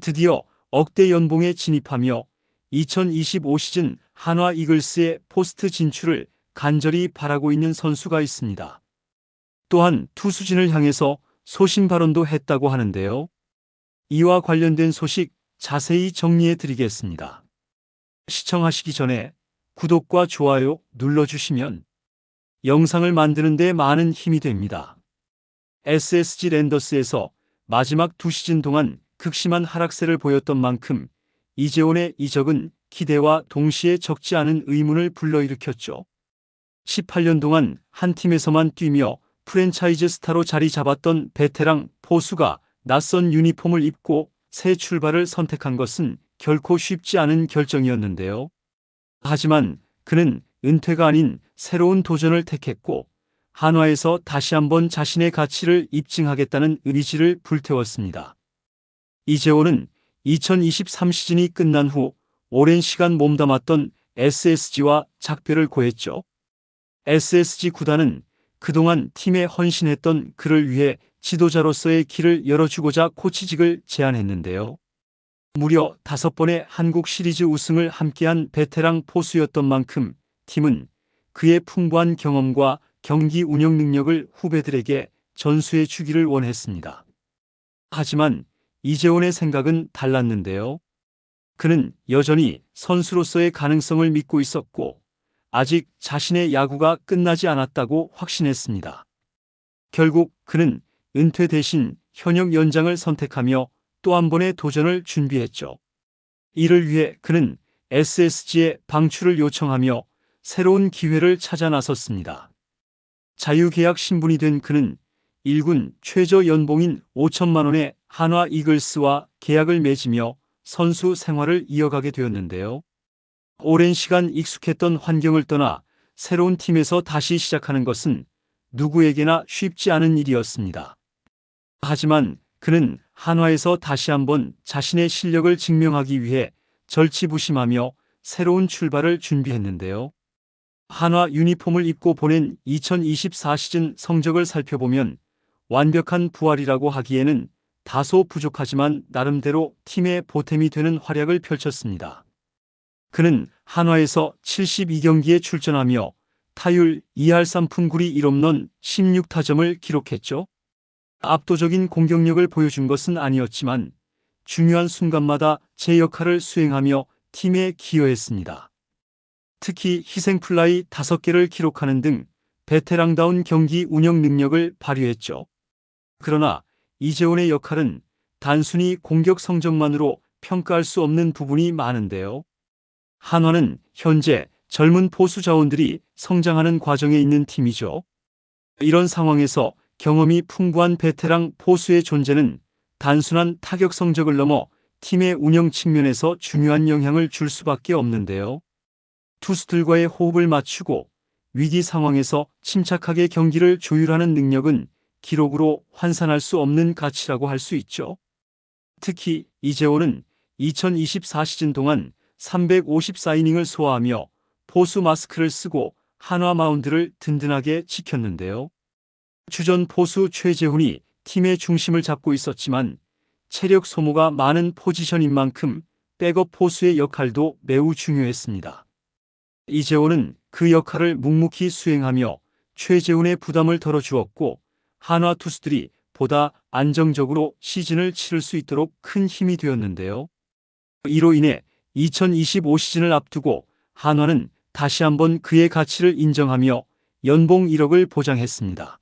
드디어 억대 연봉에 진입하며 2025 시즌 한화 이글스의 포스트 진출을 간절히 바라고 있는 선수가 있습니다. 또한 투수진을 향해서 소신 발언도 했다고 하는데요. 이와 관련된 소식 자세히 정리해 드리겠습니다. 시청하시기 전에 구독과 좋아요 눌러주시면 영상을 만드는 데 많은 힘이 됩니다. SSG 랜더스에서 마지막 2시즌 동안 극심한 하락세를 보였던 만큼 이재원의 이적은 기대와 동시에 적지 않은 의문을 불러일으켰죠. 18년 동안 한 팀에서만 뛰며 프랜차이즈 스타로 자리 잡았던 베테랑 포수가 낯선 유니폼을 입고 새 출발을 선택한 것은 결코 쉽지 않은 결정이었는데요. 하지만 그는 은퇴가 아닌 새로운 도전을 택했고 한화에서 다시 한번 자신의 가치를 입증하겠다는 의지를 불태웠습니다. 이재원은 2023 시즌이 끝난 후 오랜 시간 몸담았던 SSG와 작별을 고했죠. SSG 구단은 그동안 팀에 헌신했던 그를 위해 지도자로서의 길을 열어주고자 코치직을 제안했는데요. 무려 5번의 한국 시리즈 우승을 함께한 베테랑 포수였던 만큼 팀은 그의 풍부한 경험과 경기 운영 능력을 후배들에게 전수해 주기를 원했습니다. 하지만 이재원의 생각은 달랐는데요. 그는 여전히 선수로서의 가능성을 믿고 있었고 아직 자신의 야구가 끝나지 않았다고 확신했습니다. 결국 그는 은퇴 대신 현역 연장을 선택하며 또 한 번의 도전을 준비했죠. 이를 위해 그는 SSG에 방출을 요청하며 새로운 기회를 찾아 나섰습니다. 자유계약 신분이 된 그는 1군 최저 연봉인 5천만 원의 한화 이글스와 계약을 맺으며 선수 생활을 이어가게 되었는데요. 오랜 시간 익숙했던 환경을 떠나 새로운 팀에서 다시 시작하는 것은 누구에게나 쉽지 않은 일이었습니다. 하지만 그는 한화에서 다시 한번 자신의 실력을 증명하기 위해 절치부심하며 새로운 출발을 준비했는데요. 한화 유니폼을 입고 보낸 2024 시즌 성적을 살펴보면 완벽한 부활이라고 하기에는 다소 부족하지만 나름대로 팀의 보탬이 되는 활약을 펼쳤습니다. 그는 한화에서 72경기에 출전하며 타율 2할 3푼 9리 1홈런 16타점을 기록했죠. 압도적인 공격력을 보여준 것은 아니었지만 중요한 순간마다 제 역할을 수행하며 팀에 기여했습니다. 특히 희생플라이 5개를 기록하는 등 베테랑다운 경기 운영 능력을 발휘했죠. 그러나 이재원의 역할은 단순히 공격 성적만으로 평가할 수 없는 부분이 많은데요. 한화는 현재 젊은 포수 자원들이 성장하는 과정에 있는 팀이죠. 이런 상황에서 경험이 풍부한 베테랑 포수의 존재는 단순한 타격 성적을 넘어 팀의 운영 측면에서 중요한 영향을 줄 수밖에 없는데요. 투수들과의 호흡을 맞추고 위기 상황에서 침착하게 경기를 조율하는 능력은 기록으로 환산할 수 없는 가치라고 할 수 있죠. 특히 이재원은 2024 시즌 동안 354이닝을 소화하며 포수 마스크를 쓰고 한화 마운드를 든든하게 지켰는데요. 주전 포수 최재훈이 팀의 중심을 잡고 있었지만 체력 소모가 많은 포지션인 만큼 백업 포수의 역할도 매우 중요했습니다. 이재원은 그 역할을 묵묵히 수행하며 최재훈의 부담을 덜어주었고 한화 투수들이 보다 안정적으로 시즌을 치를 수 있도록 큰 힘이 되었는데요. 이로 인해 2025 시즌을 앞두고 한화는 다시 한번 그의 가치를 인정하며 연봉 1억을 보장했습니다.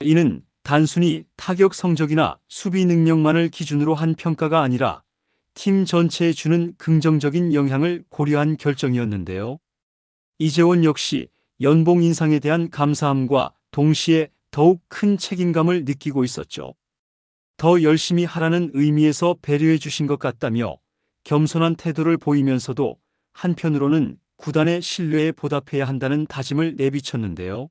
이는 단순히 타격 성적이나 수비 능력만을 기준으로 한 평가가 아니라 팀 전체에 주는 긍정적인 영향을 고려한 결정이었는데요. 이재원 역시 연봉 인상에 대한 감사함과 동시에 더욱 큰 책임감을 느끼고 있었죠. 더 열심히 하라는 의미에서 배려해 주신 것 같다며 겸손한 태도를 보이면서도 한편으로는 구단의 신뢰에 보답해야 한다는 다짐을 내비쳤는데요.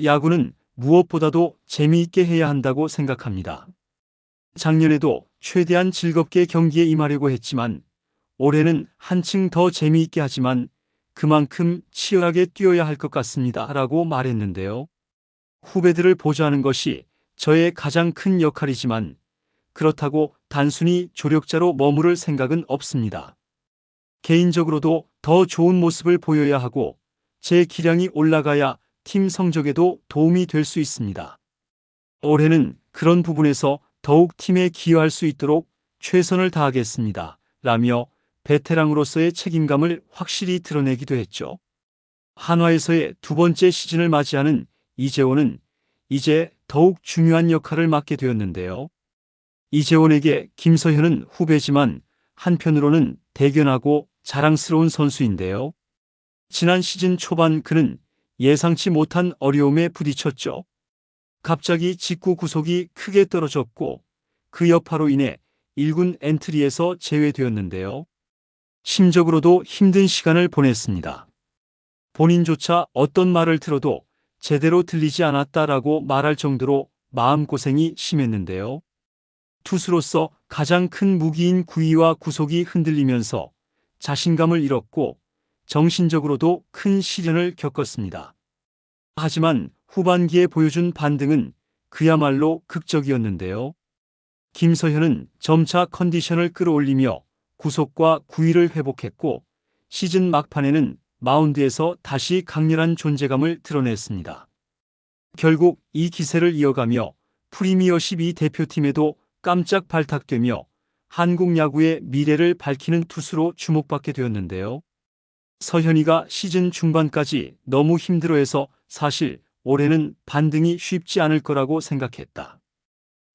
야구는 무엇보다도 재미있게 해야 한다고 생각합니다. 작년에도 최대한 즐겁게 경기에 임하려고 했지만 올해는 한층 더 재미있게 하지만 그만큼 치열하게 뛰어야 할 것 같습니다. 라고 말했는데요. 후배들을 보좌하는 것이 저의 가장 큰 역할이지만 그렇다고 단순히 조력자로 머무를 생각은 없습니다. 개인적으로도 더 좋은 모습을 보여야 하고 제 기량이 올라가야 팀 성적에도 도움이 될 수 있습니다. 올해는 그런 부분에서 더욱 팀에 기여할 수 있도록 최선을 다하겠습니다. 라며 베테랑으로서의 책임감을 확실히 드러내기도 했죠. 한화에서의 두 번째 시즌을 맞이하는 이재원은 이제 더욱 중요한 역할을 맡게 되었는데요. 이재원에게 김서현은 후배지만 한편으로는 대견하고 자랑스러운 선수인데요. 지난 시즌 초반 그는 예상치 못한 어려움에 부딪혔죠. 갑자기 직구 구속이 크게 떨어졌고 그 여파로 인해 1군 엔트리에서 제외되었는데요. 심적으로도 힘든 시간을 보냈습니다. 본인조차 어떤 말을 들어도 제대로 들리지 않았다라고 말할 정도로 마음고생이 심했는데요. 투수로서 가장 큰 무기인 구위와 구속이 흔들리면서 자신감을 잃었고 정신적으로도 큰 시련을 겪었습니다. 하지만 후반기에 보여준 반등은 그야말로 극적이었는데요. 김서현은 점차 컨디션을 끌어올리며 구속과 구위를 회복했고 시즌 막판에는 마운드에서 다시 강렬한 존재감을 드러냈습니다. 결국 이 기세를 이어가며 프리미어 12 대표팀에도 깜짝 발탁되며 한국 야구의 미래를 밝히는 투수로 주목받게 되었는데요. 서현이가 시즌 중반까지 너무 힘들어해서 사실 올해는 반등이 쉽지 않을 거라고 생각했다.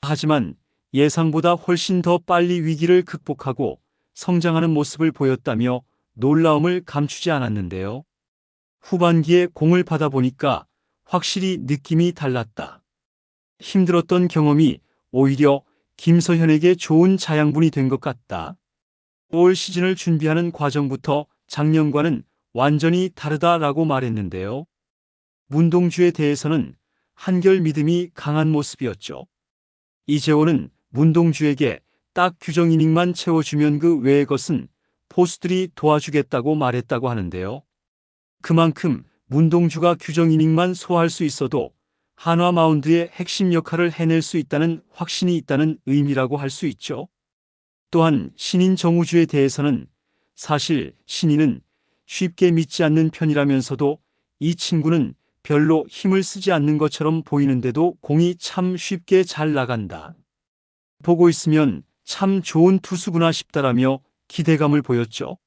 하지만 예상보다 훨씬 더 빨리 위기를 극복하고 성장하는 모습을 보였다며 놀라움을 감추지 않았는데요. 후반기에 공을 받아보니까 확실히 느낌이 달랐다. 힘들었던 경험이 오히려 김서현에게 좋은 자양분이 된 것 같다. 올 시즌을 준비하는 과정부터 작년과는 완전히 다르다라고 말했는데요. 문동주에 대해서는 한결 믿음이 강한 모습이었죠. 이재호는 문동주에게 딱 규정 이닝만 채워주면 그 외의 것은 포수들이 도와주겠다고 말했다고 하는데요. 그만큼 문동주가 규정 이닝만 소화할 수 있어도 한화 마운드의 핵심 역할을 해낼 수 있다는 확신이 있다는 의미라고 할 수 있죠. 또한 신인 정우주에 대해서는 사실 신인은 쉽게 믿지 않는 편이라면서도 이 친구는 별로 힘을 쓰지 않는 것처럼 보이는데도 공이 참 쉽게 잘 나간다. 보고 있으면 참 좋은 투수구나 싶다라며 기대감을 보였죠.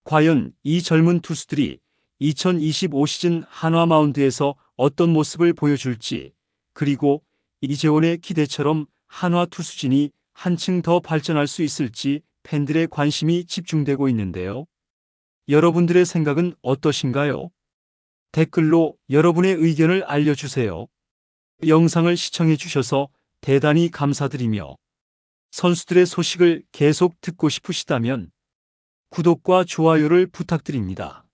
과연 이 젊은 투수들이 2025 시즌 한화 마운드에서 어떤 모습을 보여줄지, 그리고 이재원의 기대처럼 한화 투수진이 한층 더 발전할 수 있을지 팬들의 관심이 집중되고 있는데요. 여러분들의 생각은 어떠신가요? 댓글로 여러분의 의견을 알려주세요. 영상을 시청해 주셔서 대단히 감사드리며 선수들의 소식을 계속 듣고 싶으시다면 구독과 좋아요를 부탁드립니다.